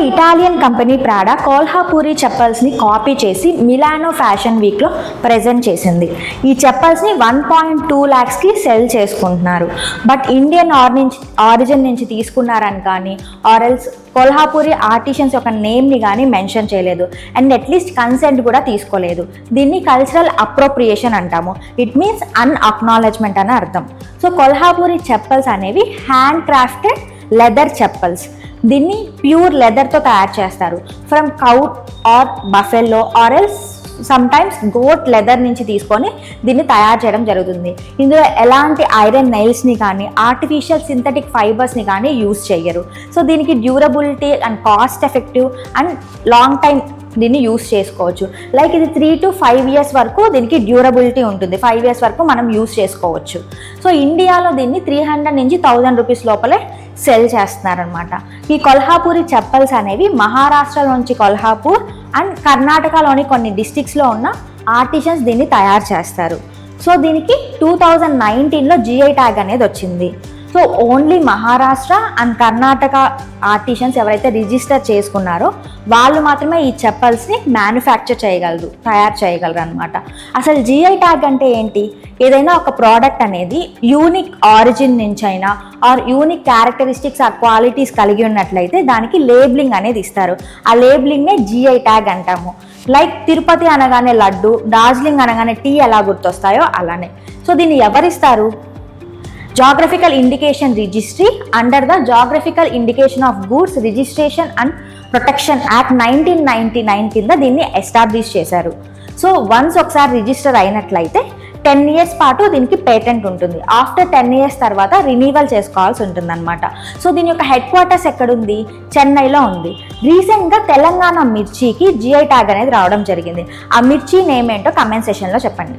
Italian company Prada కోల్హాపూరి చెప్పల్స్ని copy చేసి Milano fashion వీక్లో present చేసింది. ఈ చెప్పల్స్ని 1.2 lakhsకి సెల్ చేసుకుంటున్నారు. బట్ ఇండియన్ ఆరిజిన్ నుంచి తీసుకున్నారని కానీ ఆర్ఎల్స్ కోల్హాపూరి ఆర్టిషన్స్ యొక్క నేమ్ని కానీ మెన్షన్ చేయలేదు. అండ్ అట్లీస్ట్ కన్సెంట్ కూడా తీసుకోలేదు. దీన్ని కల్చరల్ అప్రోప్రియేషన్ అంటాము. ఇట్ మీన్స్ అన్అక్నాలెడ్జ్మెంట్ అని అర్థం. సో కోల్హాపూరి చెప్పల్స్ అనేవి హ్యాండ్ క్రాఫ్టెడ్ లెదర్ చెప్పల్స్. దీన్ని ప్యూర్ లెదర్తో తయారు చేస్తారు. From cow or buffalo or else sometimes goat leather నుంచి తీసుకొని దీన్ని తయారు చేయడం జరుగుతుంది. ఇందులో ఎలాంటి ఐరన్ నెయిల్స్ని కానీ ఆర్టిఫిషియల్ సింథటిక్ ఫైబర్స్ని కానీ యూజ్ చేయరు. సో దీనికి durability and cost effective and long time దీన్ని యూస్ చేసుకోవచ్చు. లైక్ ఇది 3 to 5 years వరకు దీనికి డ్యూరబిలిటీ ఉంటుంది. 5 years వరకు మనం యూస్ చేసుకోవచ్చు. సో ఇండియాలో దీన్ని 300 నుంచి 1000 రూపీస్ లోపలే సెల్ చేస్తున్నారనమాట. ఈ కొల్హాపూరి చెప్పల్స్ అనేవి మహారాష్ట్రలోంచి కొల్హాపూర్ అండ్ కర్ణాటకలోని కొన్ని డిస్ట్రిక్ట్స్లో ఉన్న ఆర్టిషన్స్ దీన్ని తయారు చేస్తారు. సో దీనికి 2019లో GI ట్యాగ్ అనేది వచ్చింది. So only Maharashtra and Karnataka artisans ఎవరైతే రిజిస్టర్ చేసుకున్నారో వాళ్ళు మాత్రమే ఈ చెప్పల్స్ని మ్యానుఫ్యాక్చర్ చేయగలరు, తయారు చేయగలరు అనమాట. అసలు GI ట్యాగ్ అంటే ఏంటి? ఏదైనా ఒక ప్రోడక్ట్ అనేది యూనిక్ ఆరిజిన్ నుంచి అయినా or unique characteristics or qualities కలిగి ఉన్నట్లయితే దానికి లేబులింగ్ అనేది ఇస్తారు. ఆ లేబులింగ్నే GI ట్యాగ్ అంటాము. లైక్ తిరుపతి అనగానే లడ్డు, డార్జిలింగ్ అనగానే టీ ఎలా గుర్తొస్తాయో అలానే. సో దీన్ని ఎవరిస్తారు? Geographical indication registry under the geographical indication of goods registration and protection act 1999 కింద దీన్ని ఎస్టాబ్లిష్ చేశారు. సో వన్స్ ఒకసారి రిజిస్టర్ అయినట్లయితే 10 years పాటు దీనికి పేటెంట్ ఉంటుంది. ఆఫ్టర్ 10 years తర్వాత రినీవల్ చేసుకోవాల్సి ఉంటుంది అనమాట. సో దీని యొక్క హెడ్ క్వార్టర్స్ ఎక్కడుంది? చెన్నైలో ఉంది. రీసెంట్గా తెలంగాణ మిర్చికి GI ట్యాగ్ అనేది రావడం జరిగింది. ఆ మిర్చి నేమ్ ఏంటో కమెంట్ సెషన్లో చెప్పండి.